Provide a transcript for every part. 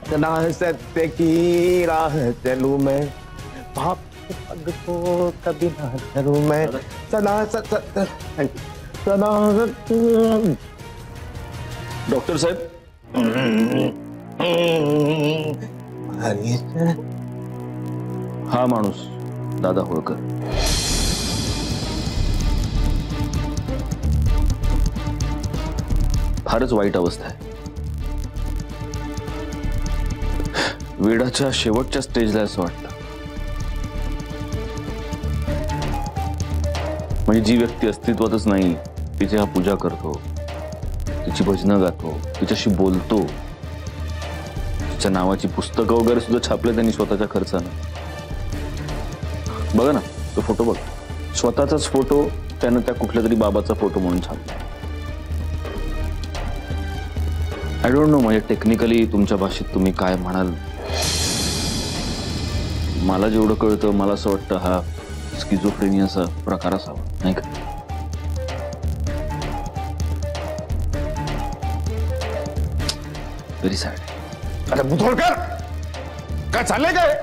सदा सत्य की राह चलूं मैं, पाप के पग को कभी ना धरूं मैं, सदा सत्य सदा सत्य। डॉक्टर साहेब, हा माणूस दादा होळकर. फारच वाईट अवस्था आहे. वेडाच्या शेवटच्या स्टेजला असं वाटतं. म्हणजे जी व्यक्ती अस्तित्वातच नाही तिची हा पूजा करतो, तिची भजनं गातो, तिच्याशी बोलतो, तिच्या नावाची पुस्तकं वगैरे सुद्धा छापले त्यांनी स्वतःच्या खर्चानं. बघा ना तो फोटो बघ, स्वतःचाच फोटो त्यानं त्या कुठल्या तरी बाबाचा फोटो म्हणून छापला. आय डोंट नो म्हणजे टेक्निकली तुमच्या भाषेत तुम्ही काय म्हणाल. मला जेवढं कळतं मला असं वाटतं हा स्किझोफ्रेनियाचा प्रकार असावा, नाही का? Very sad. अरे बुधोळकर, काय चाललंय काय?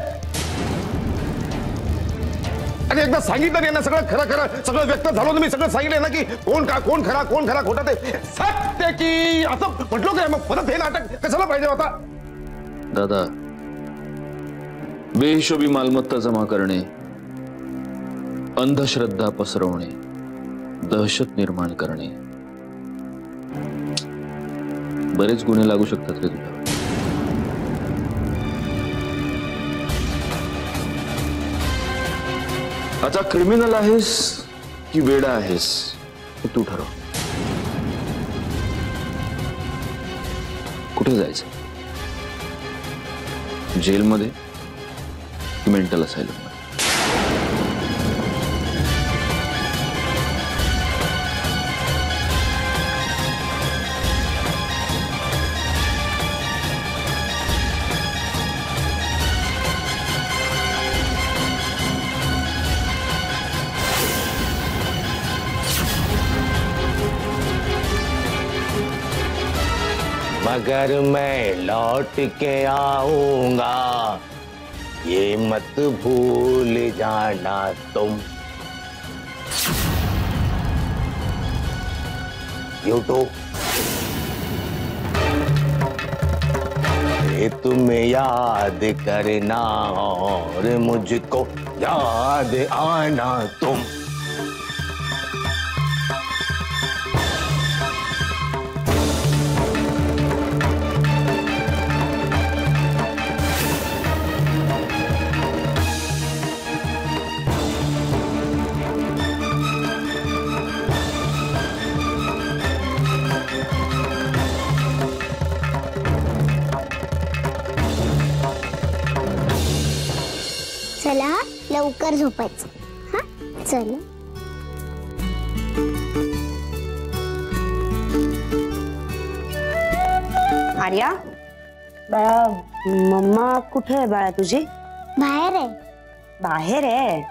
अरे एकदा सांगितलं ना सगळं खरं खरं सगळं व्यक्त झालं. मी सगळं सांगितलं ना की कोण खरा खोटा ते सत्य की असं म्हटलं काय? मग परत हे नाटक कशाला पाहिजे होता? दादा, बेहिशोबी मालमत्ता जमा करणे, अंधश्रद्धा पसरवणे, दहशत निर्माण करणे, बरेच गुन्हे लागू शकतात रे तुला. आता क्रिमिनल आहेस की वेडा आहेस हे तू ठरव. कुठे जायचं? जेलमध्ये की मेंटल असायलम? मगर मैं लौट के आऊंगा, ये मत भूल जाना तुम. यूट्यूब ये तुम याद करना और मुझको याद आना तुम. चला लवकर झोपायचं. हा चला. आर्या, बाळा मम्मा कुठे आहे बाळा तुझी? बाहेर आहे. बाहेर आहे?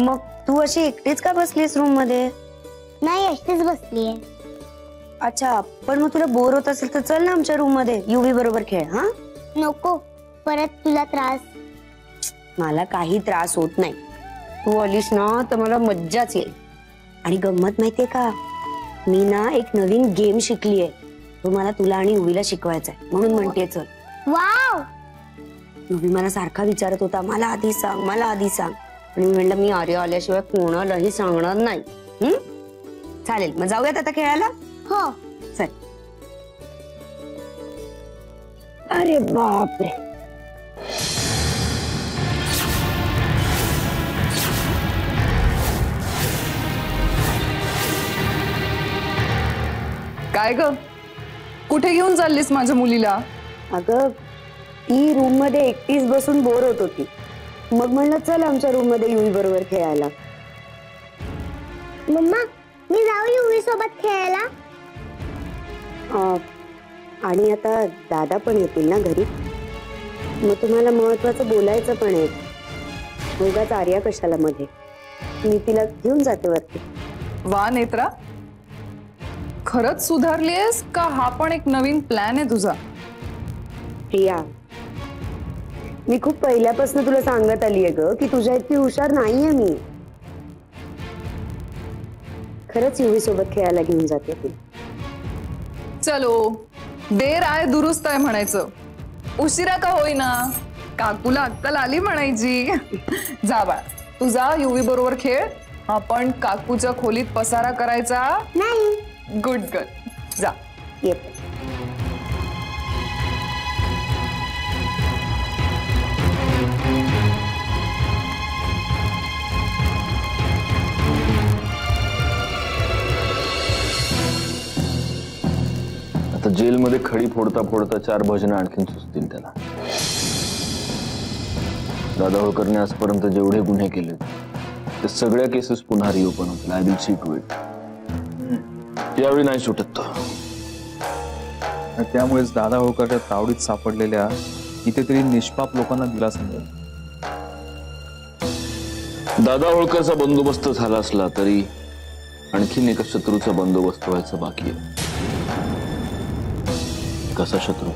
मग तू अशी एकटीच का बसलीस रूम मध्ये? नाही एकटीच बसलीये. अच्छा, पण मग तुला बोर होत असेल तर चल ना आमच्या रूम मध्ये युवी बरोबर खेळ. हा नको, परत तुला त्रास. मला काही त्रास होत नाही. तू आलीस ना तर मला मज्जाच येईल. आणि गंमत माहितीये का, मी ना एक नवीन गेम शिकलीये. तो मला तुला आणि युवीला शिकवायचा आहे म्हणून म्हणते चल. वाव. युवी मला सारखा विचारत होता मला आधी सांग, मला आधी सांग. आणि मी म्हणलं मी आर्या आल्याशिवाय कोणालाही सांगणार नाही. चालेल, मग जाऊयात आता खेळायला. हो चल. अरे बापरे, काय ग, कुठे घेऊन चाललीस माझ्या मुलीला? अगं ती रूम मध्ये एकटीच बसून बोर होत होती. मग म्हणलं चल आमच्या रूम मध्ये युवी बरोबर खेळायला. मम्मा, मी जाऊ युवी सोबत खेळायला? आणि आता दादा पण येतील ना घरी. मग तुम्हाला महत्वाचं बोलायचं पण आहे. उगाच आर्या कशाला मध्ये, मी तिला घेऊन जाते वरती. वा नेत्रा, खरंच सुधारलीयस का हा पण एक नवीन प्लॅन आहे तुझा? प्रिया, मी खूप पहिल्यापासून तुला सांगत आलीये ग की तुझ्या इतकी हुशार नाहीये मी. खरंच युवी सोबत खेळायला घेऊन जाते ती. चलो, देर आहे दुरुस्त आहे म्हणायचं. उशिरा का होईना, काकूला अक्कल आली म्हणायची. जा बाळा, तू जा युवी बरोबर खेळ. आपण काकूच्या खोलीत पसारा करायचा नाही. गुड गर्ल, जा. येते. आता जेलमध्ये खडी फोडता फोडता 4 भजनं आणखीन सुचतील त्याला. दादा होळकरने आजपर्यंत जेवढे गुन्हे केले ते सगळ्या केसेस पुन्हा रिओपन होतील. I will see to it. यावेळी नाही सुटत तो. त्यामुळेच दादा होळकरच्या तावडीत सापडलेल्या कितीतरी निष्पाप लोकांना दिलासा मिळेल. दादा होळकरचा बंदोबस्त झाला असला तरी आणखीन एका शत्रूचा बंदोबस्त व्हायचा बाकी आहे. कसा शत्रू?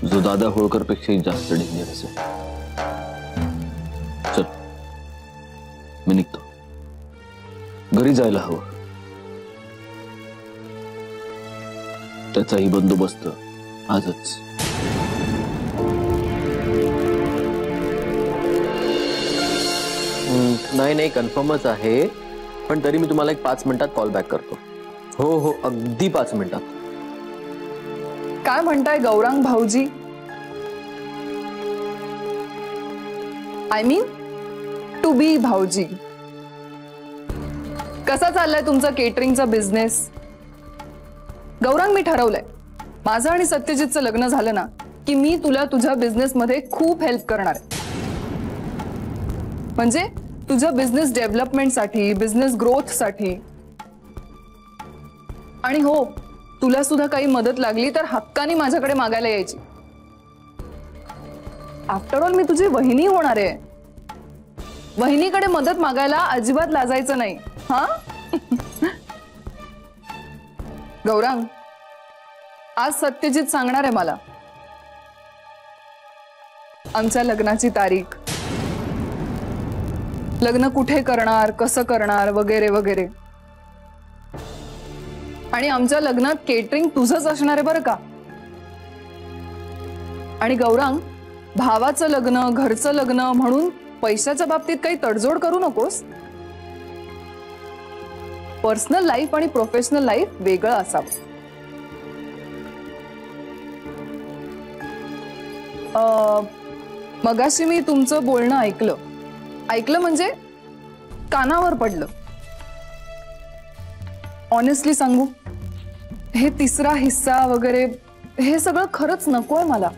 जो दादा होळकर पेक्षाही जास्त डेंजरस आहे. चल, मी निघतो. घरी जायला हवं. त्याचाही बंदोबस्त आजच. नाही, कन्फर्मच आहे. पण तरी मी तुम्हाला एक 5 मिनिटात कॉल बॅक करतो. हो, अगदी 5 मिनिटात. काय म्हणताय गौरांग भाऊजी? आय मीन टू बी भाऊजी. कसा चाललाय तुमचा केटरिंगचा बिझनेस? गौरांग, मी ठरवलंय, माझं आणि सत्यजितचं लग्न झालं ना की मी तुला तुझ्या बिझनेस मध्ये खूप हेल्प करणार आहे. म्हणजे तुझ्या बिझनेस डेव्हलपमेंटसाठी, बिझनेस ग्रोथसाठी. आणि हो, तुला सुद्धा काही मदत लागली तर हक्काने माझ्याकडे मागायला यायची. आफ्टर ऑल मी तुझी वहिनी होणार आहे. वहिनीकडे मदत मागायला अजिबात लाजायचं नाही. हा गौरांग, आज सत्यजित सांगणार आहे मला आमच्या लग्नाची तारीख, लग्न कुठे करणार, कसं करणार, वगैरे वगैरे. आणि आमच्या लग्नात केटरिंग तुझंच असणार आहे बरं का. आणि गौरांग, भावाचं लग्न, घरचं लग्न म्हणून पैशाच्या बाबतीत काही तडजोड करू नकोस. पर्सनल लाईफ आणि प्रोफेशनल लाईफ वेगळं असावं. मगाशी मी तुमचं बोलणं ऐकलं म्हणजे कानावर पडलं. ऑनेस्टली सांगू, हे तिसरा हिस्सा वगैरे हे सगळं खरंच नकोय मला.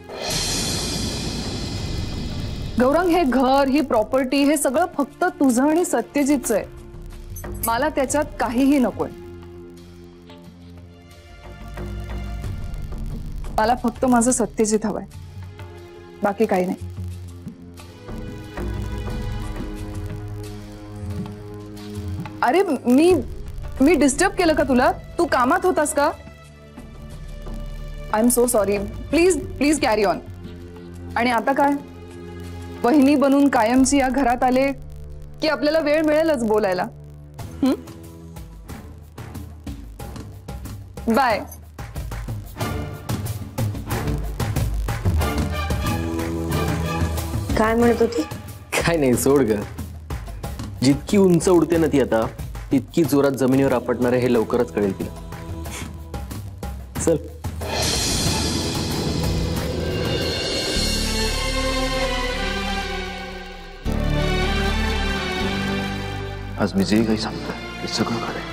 गौरांग, हे घर, ही प्रॉपर्टी, हे सगळं फक्त तुझं आणि सत्यजितचं आहे. मला त्याच्यात काहीही नकोय. मला फक्त माझं सत्यजित हवंय, बाकी काही नाही. अरे मी डिस्टर्ब केलं का तुला? तू कामात होतास का? I am so sorry. Please carry on. आणि आता काय, वहिनी बनून कायमची या घरात आले की आपल्याला वेळ मिळेलच बोलायला. बाय. काय म्हणत होती? काय नाही, सोड ग. जितकी उंच उडते ना ती आता, तितकी जोरात जमिनीवर आपटणार आहे हे लवकरच कळेल तिला. चल. आज मी जे काही सांगतो ते सगळं खरं आहे.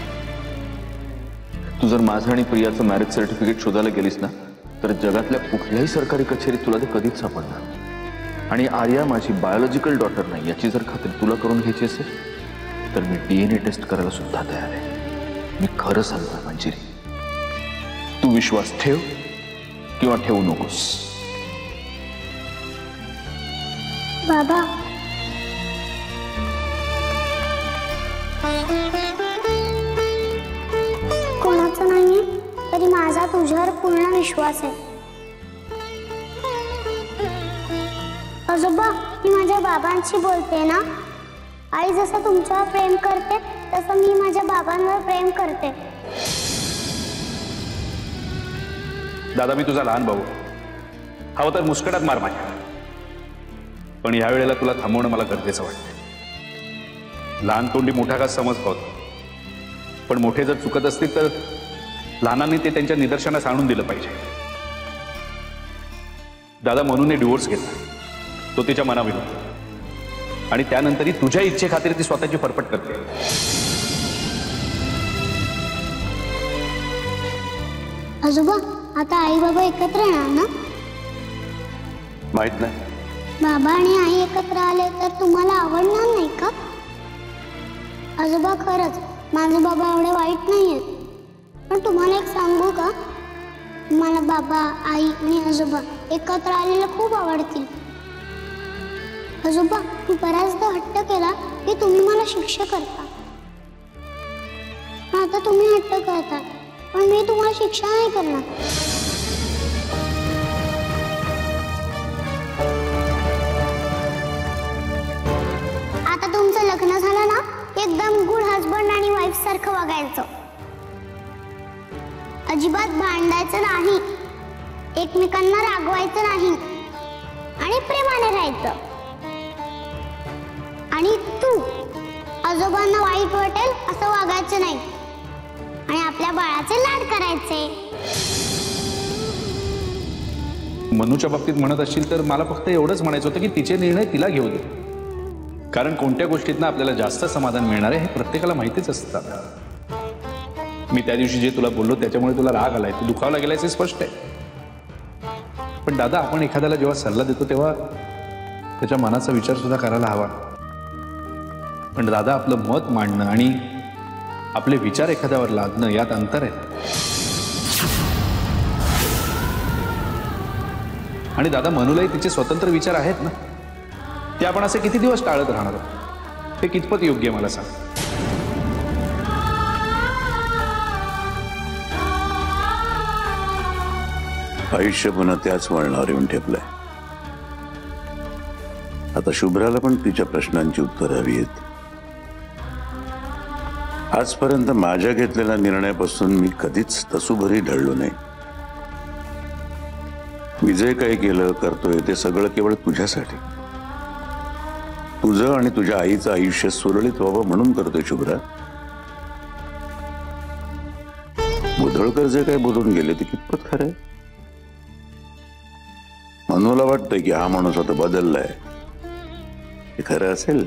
तू जर माझं आणि प्रियाचं मॅरेज सर्टिफिकेट शोधायला गेलीस ना तर जगातल्या कुठल्याही सरकारी कचेरीत तुला ते कधीच सापडणार. आणि आर्या माझी बायोलॉजिकल डॉटर नाही याची जर खात्री तुला करून घ्यायची असेल तर मी DNA टेस्ट करायला सुद्धा तयार आहे. मी खरं सांगतो मंजिरी, तू विश्वास ठेव किंवा ठेवू नकोस. बाबा, कोणाचं नाहीये तरी माझा तुझ्यावर पूर्ण विश्वास आहे. आजोबा मी माझ्या बाबांशी बोलते ना. आई जसं तुमच्यावर प्रेम करते तसं मी माझ्या बाबांवर प्रेम करते. दादा मी तुझा लहान भाऊ, हवं तर मुस्कटात मार माझ्या, पण या वेळेला तुला थांबवणं मला गरजेचं वाटतं. लहान तोंडी मोठा का समज पावतो, पण मोठे जर चुकत असतील तर लहानांनी ते त्यांच्या निदर्शनास आणून दिलं पाहिजे. दादा मनूने डिवोर्स घेतला, तो तिच्या मनाविरुद्ध, आणि त्यानंतरही तुझ्या इच्छेखातीर ती स्वतःची फरफट करते. आजोबा आता आई बाबा एकत्र येणार ना? माहित नाही. बाबा आणि आई एकत्र आले तर तुम्हाला आवडणार नाही का? आजोबा खरंच माझे बाबा एवढे वाईट नाहीयेत, पण तुम्हाला एक सांगू का, मला बाबा आई आणि आजोबा एकत्र आलेले खूप आवडतील. आजोबा मी बऱ्याचदा हट्ट केला की तुम्ही मला शिक्षा करता, पण आता तुम्ही हट्ट करता, पण मी तुम्हाला शिक्षा नाही करणार. आता तुमचं लग्न झालं ना, एकदम गुड हजबंड आणि वाईफ सारखं वागायचं. अजिबात भांडायचं नाही, एकमेकांना रागवायचं नाही आणि प्रेमाने राहायचं. आणि तू आजोबांना वाईट वाटेल असं वागायचं नाही आणि आपल्या बाळाचे लाड करायचे. मनूच्या बाबतीत म्हणत असशील तर मला फक्त एवढंच म्हणायचं होतं की तिचे निर्णय तिला घेऊ दे, कारण कोणत्या गोष्टीतनं आपल्याला जास्त समाधान मिळणार आहे हे प्रत्येकाला माहितीच असतं. मी त्या दिवशी जे तुला बोललो त्याच्यामुळे तुला राग आलाय, तू दुखावला गेलायस हे स्पष्ट आहे. पण दादा आपण एखाद्याला जेव्हा सल्ला देतो तेव्हा त्याच्या मनाचा विचार सुद्धा करायला हवा. पण दादा आपलं मत मांडणं आणि आपले विचार एखाद्यावर लादणं यात अंतर आहे. आणि दादा मनूलाही तिचे स्वतंत्र विचार आहेत ना, ते आपण असे किती दिवस टाळत राहणार आहोत? ते कितपत योग्य आहे मला सांग. आयुष्य पुन्हा त्याच वळणावर येऊन ठेपलंय. आता शुभ्राला पण तिच्या प्रश्नांची उत्तरं हवी आहेत. आजपर्यंत माझ्या घेतलेल्या निर्णयापासून मी कधीच तसूभरी ढळलो नाही. मी जे काही केलं करतोय ते सगळं केवळ तुझ्यासाठी, तुझं आणि तुझ्या आईचं आयुष्य सुरळीत व्हावं म्हणून करतोय शुभ्रा. बुधळकर जे काही बोलून गेले ते कितपत खरं आहे? मनूला वाटतंय की हा माणूस आता बदललाय, हे खरं असेल?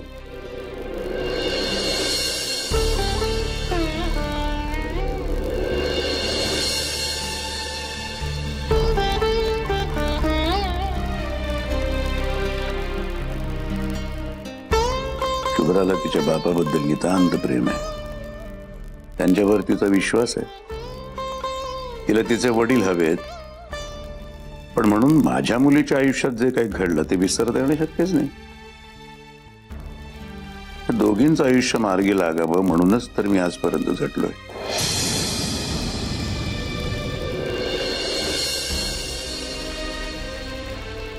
शुभ्राला तिच्या बापाबद्दल नितांत प्रेम आहे, त्यांच्यावर तिचा विश्वास आहे. तिला तिचे वडील हवेत, पण म्हणून माझ्या मुलीच्या आयुष्यात जे काही घडलं ते विसरता येणं शक्यच नाही. दोघींचं आयुष्य मार्गी लागावं म्हणूनच तर मी आजपर्यंत झटलोय.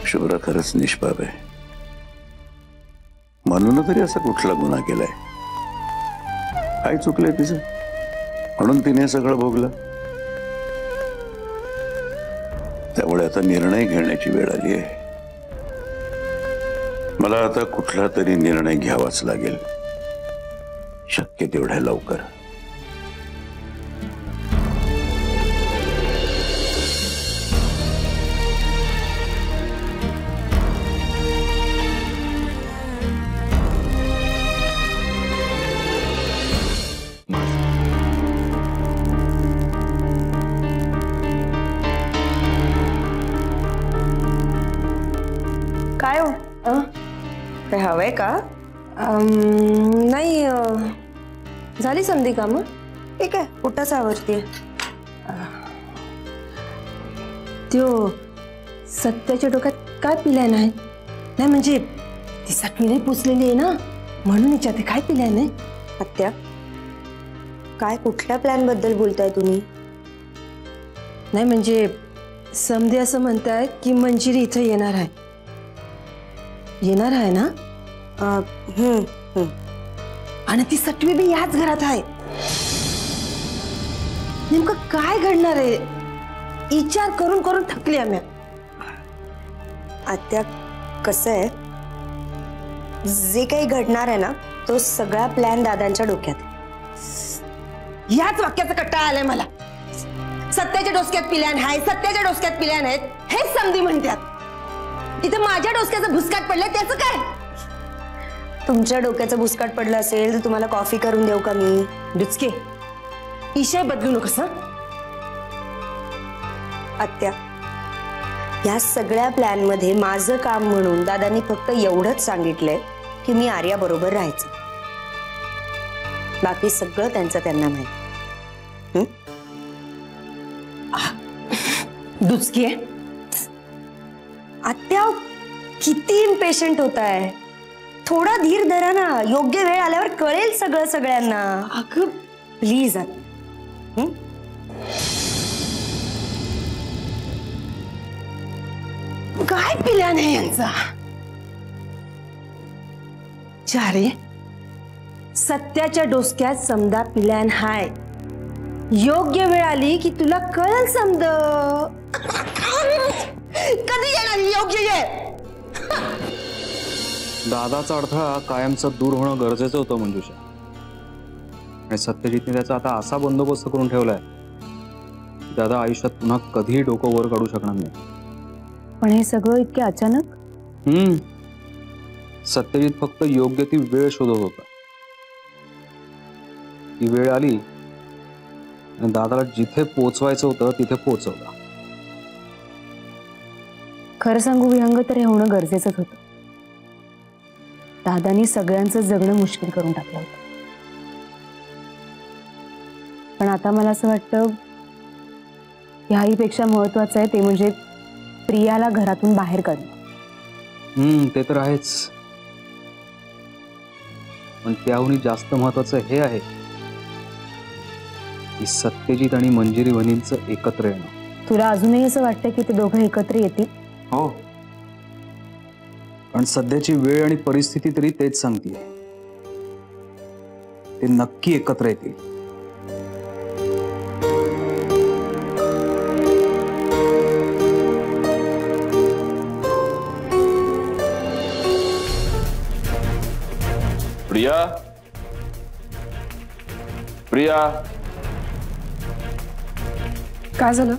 शुभ्रा खरंच निष्पाप आहे. मनून तरी असा कुठला गुन्हा केलाय? काय चुकलंय तिचं म्हणून तिने सगळं भोगलं? त्यामुळे आता निर्णय घेण्याची वेळ आली आहे. मला आता कुठला तरी निर्णय घ्यावाच लागेल, शक्य तेवढ्या लवकर. काय हो? काय हवंय का? नाही, झाली संधी का मग? ठीक आहे, कुठंच आवडते. त्यो सत्याच्या डोक्यात काय पिलाय नाही? नाही म्हणजे ती सटणी नाही पुसलेली आहे ना, म्हणून विचारते काय पिलाय नाही. आत्या, काय कुठल्या प्लॅन बद्दल बोलताय तुम्ही? नाही म्हणजे समधी असं म्हणताय की मंजिरी इथं येणार आहे. येणार आहे ना? आणि ती सटवी बी याच घरात आहे. नेमकं काय घडणार आहे विचार करून करून थकली आम्ही. आत्या कसं आहे, जे काही घडणार आहे ना तो सगळा प्लॅन दादांच्या डोक्यात आहे. याच वाक्याचा कट्टा आलाय मला. सत्याच्या डोसक्यात प्लॅन आहे, सत्याच्या डोसक्यात प्लॅन आहेत हेच समधी म्हणतात. इथे माझ्या डोसक्याचं भुसकाट पडलंय त्याचं काय? तुमच्या डोक्याचं भुसकाट पडलं असेल तर तुम्हाला कॉफी करून देऊ का मी? डुचके विषय बदलू नकोस. आत्या, या सगळ्या प्लॅन मध्ये माझं काम म्हणून दादांनी फक्त एवढंच सांगितलंय की मी आर्या बरोबर राहायचं. बाकी सगळं त्यांचं त्यांना माहिती. डुचके आत्या किती इम्पेशंट होताय. थोडा धीर धरा ना, योग्य वेळ आल्यावर कळेल सगळं सगळ्यांना. अगं प्लीज. काय प्लॅन आहे यांचा? चारे सत्याच्या डोसक्यात समजा प्लॅन हाय. योग्य वेळ आली की तुला कळल समज. कधी येणार योग्य वेळ? दादाचा अडथळा कायमचा दूर होणं गरजेचं होतं मंजुषा. आणि सत्यजितने त्याचा आता असा बंदोबस्त करून ठेवलाय की दादा आयुष्यात पुन्हा कधीही डोकं वर काढू शकणार नाही. पण हे सगळं इतके अचानक? सत्यजित फक्त योग्य ती वेळ शोधत होता. ती वेळ आली आणि दादाला जिथे पोचवायचं होतं तिथे पोचवलं. खरं सांगू विहंग, तर हे होणं गरजेचंच होतं. दादानी सगळ्यांचं जगणं मुश्किल करून टाकलं होतं. पण आता मला असं वाटतं ह्याहीपेक्षा महत्वाचं आहे ते म्हणजे प्रियाला घरातून बाहेर काढणं. ते तर आहेच. पण त्याहूनही जास्त महत्वाचं हे आहे की सत्यजित आणि मंजिरी वहिनींचं एकत्र येणं. तुला अजूनही असं वाटतं की ते दोघं एकत्र येतील? हो, पण सध्याची वेळ आणि परिस्थिती तरी तेच सांगते. ते नक्की एकत्र येतील. प्रिया, प्रिया, काय झालं?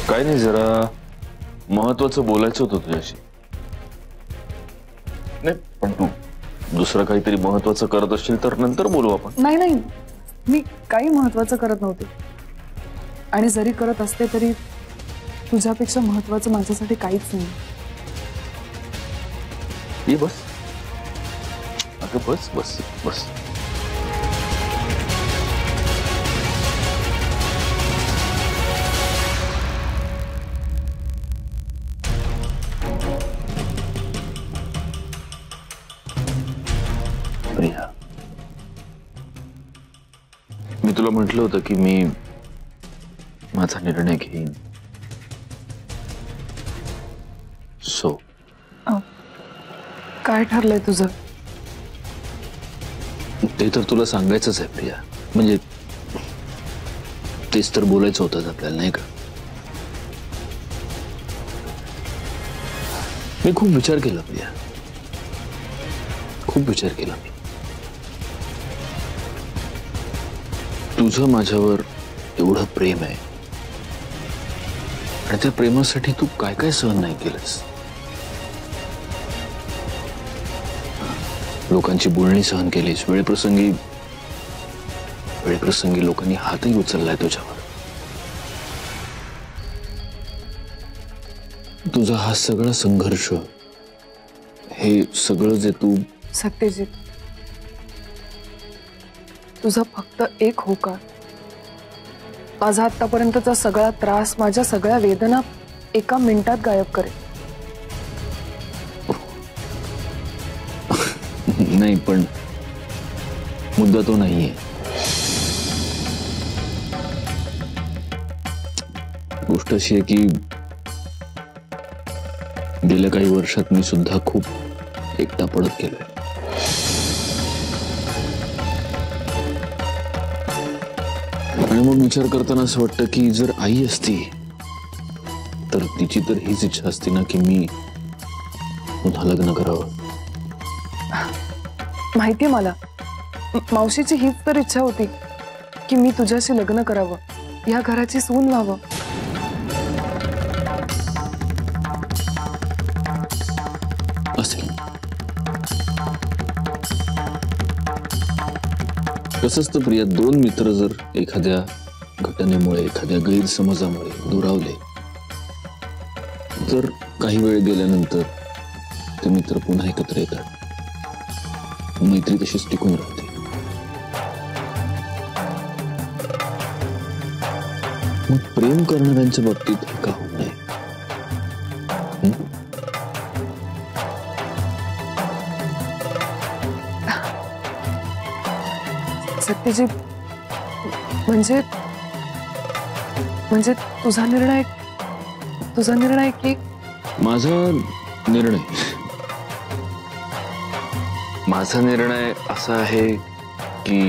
काय नाही, जरा महत्वाचं बोलायचं होतं तुझ्याशी. नाही पण तू दुसरं काहीतरी महत्वाचं करत असशील तर नंतर बोलू आपण. नाही नाही, मी काही महत्वाचं करत नव्हते. आणि जरी करत असते तरी तुझ्यापेक्षा महत्वाचं माझ्यासाठी काहीच नाही. ये बस, अगं बस बस बस. प्रिया, मी तुला म्हटलं होतं की मी माझा निर्णय घेईन. सो काय ठरलंय तुझं? ते तर तुला सांगायचंच आहे प्रिया. म्हणजे तेच तर बोलायचं होतं आपल्याला, नाही का? मी खूप विचार केला प्रिया, खूप विचार केला. मी तुझं माझ्यावर एवढं प्रेम आहे आणि त्या प्रेमासाठी तू काय काय सहन नाही केलंस. लोकांची बोलणी सहन केलीस. वेळप्रसंगी लोकांनी हातही उचललाय तुझ्यावर. तुझा हा सगळा संघर्ष, हे सगळं जे तू. सत्यजित, तुझा फक्त एक होकार माझा आतापर्यंतचा सगळा त्रास, माझ्या सगळ्या वेदना एका मिनिटात गायब करेल. नाही, पण मुद्दा तो नाहीये. गोष्ट अशी आहे की गेल्या काही वर्षात मी सुद्धा खूप एकटा पडत गेलोय. आणि मग विचार करताना असं वाटतं की जर आई असती तर तिची तर हीच इच्छा असती ना की मी पुन्हा लग्न करावं. माहितीये मला, मावशीची हीच तर इच्छा होती की मी तुझ्याशी लग्न करावं, या घराची सून व्हावं. असेल. कसं असतं प्रिया, दोन मित्र जर एखाद्या घटनेमुळे एखाद्या गैरसमजामुळे दुरावले तर काही वेळ गेल्यानंतर ते मित्र पुन्हा एकत्र येतात. मैत्री तशीच टिकून राहते. मग प्रेम करणाऱ्यांच्या बाबतीत हे का होत नाही? सत्यजित, म्हणजे तुझा निर्णय की माझा निर्णय असा आहे की